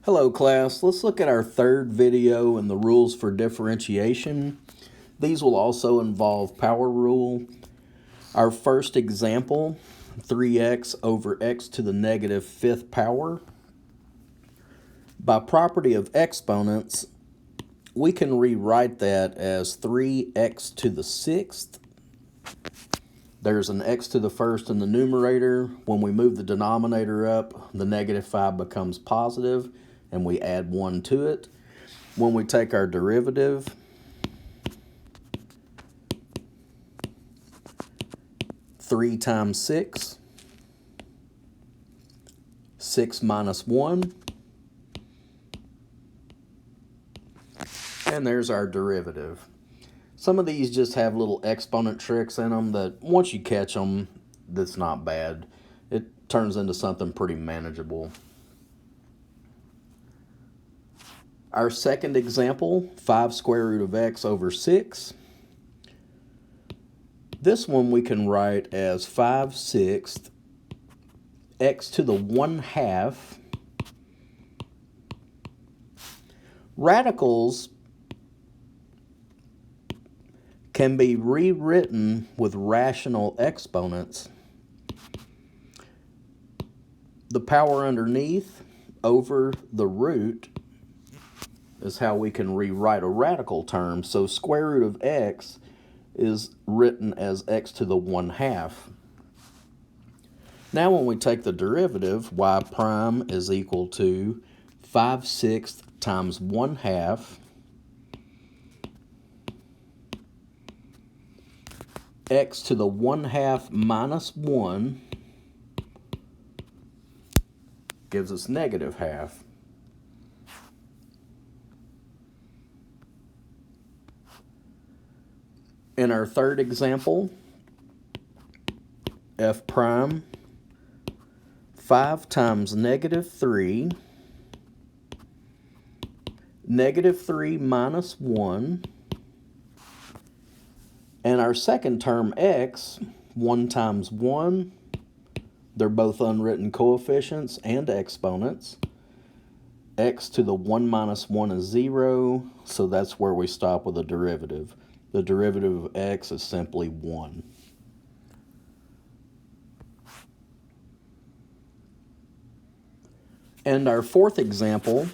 Hello class, let's look at our third video in the rules for differentiation. These will also involve power rule. Our first example, 3x over x to the negative fifth power. By property of exponents, we can rewrite that as 3x to the sixth. There's an x to the first in the numerator. When we move the denominator up, the negative 5 becomes positive, and we add 1 to it. When we take our derivative, three times 6, 6 minus 1, and there's our derivative. Some of these just have little exponent tricks in them that once you catch them, that's not bad. It turns into something pretty manageable. Our second example, 5 square root of x over 6. This one we can write as 5/6 x to the 1/2. Radicals can be rewritten with rational exponents. The power underneath over the root is how we can rewrite a radical term. So square root of x is written as x to the 1/2. Now when we take the derivative, y prime is equal to 5/6 times 1/2 x to the 1/2 minus 1 gives us negative half. In our third example, f prime, 5 times negative 3, negative 3 minus 1, and our second term x, 1 times 1, they're both unwritten coefficients and exponents. X to the 1 minus 1 is 0, so that's where we stop with a derivative. The derivative of x is simply 1. And our fourth example,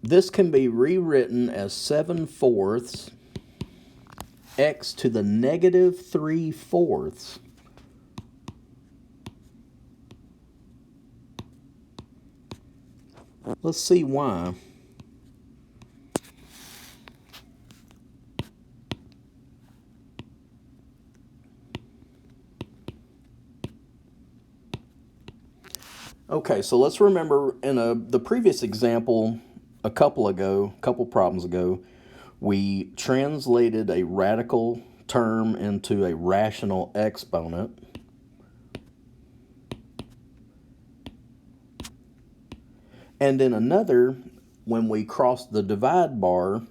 this can be rewritten as 7/4 x to the negative 3/4. Let's see why. Okay, so let's remember in the previous example a couple problems ago, we translated a radical term into a rational exponent. And in another, when we cross the divide bar,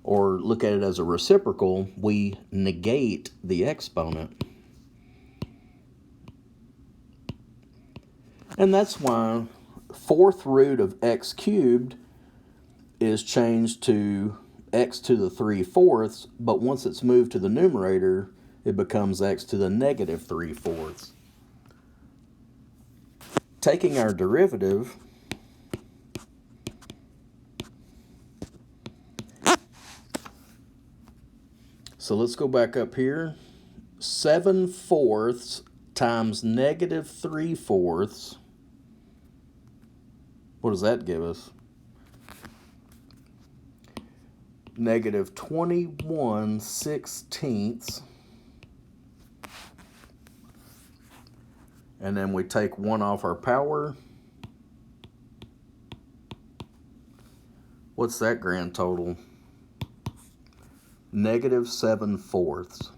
or look at it as a reciprocal, we negate the exponent. And that's why fourth root of x cubed is changed to x to the 3/4, but once it's moved to the numerator, it becomes x to the negative 3/4. Taking our derivative, so let's go back up here, 7/4 times negative 3/4. What does that give us? Negative 21/16. And then we take 1 off our power. What's that grand total? Negative 7/4.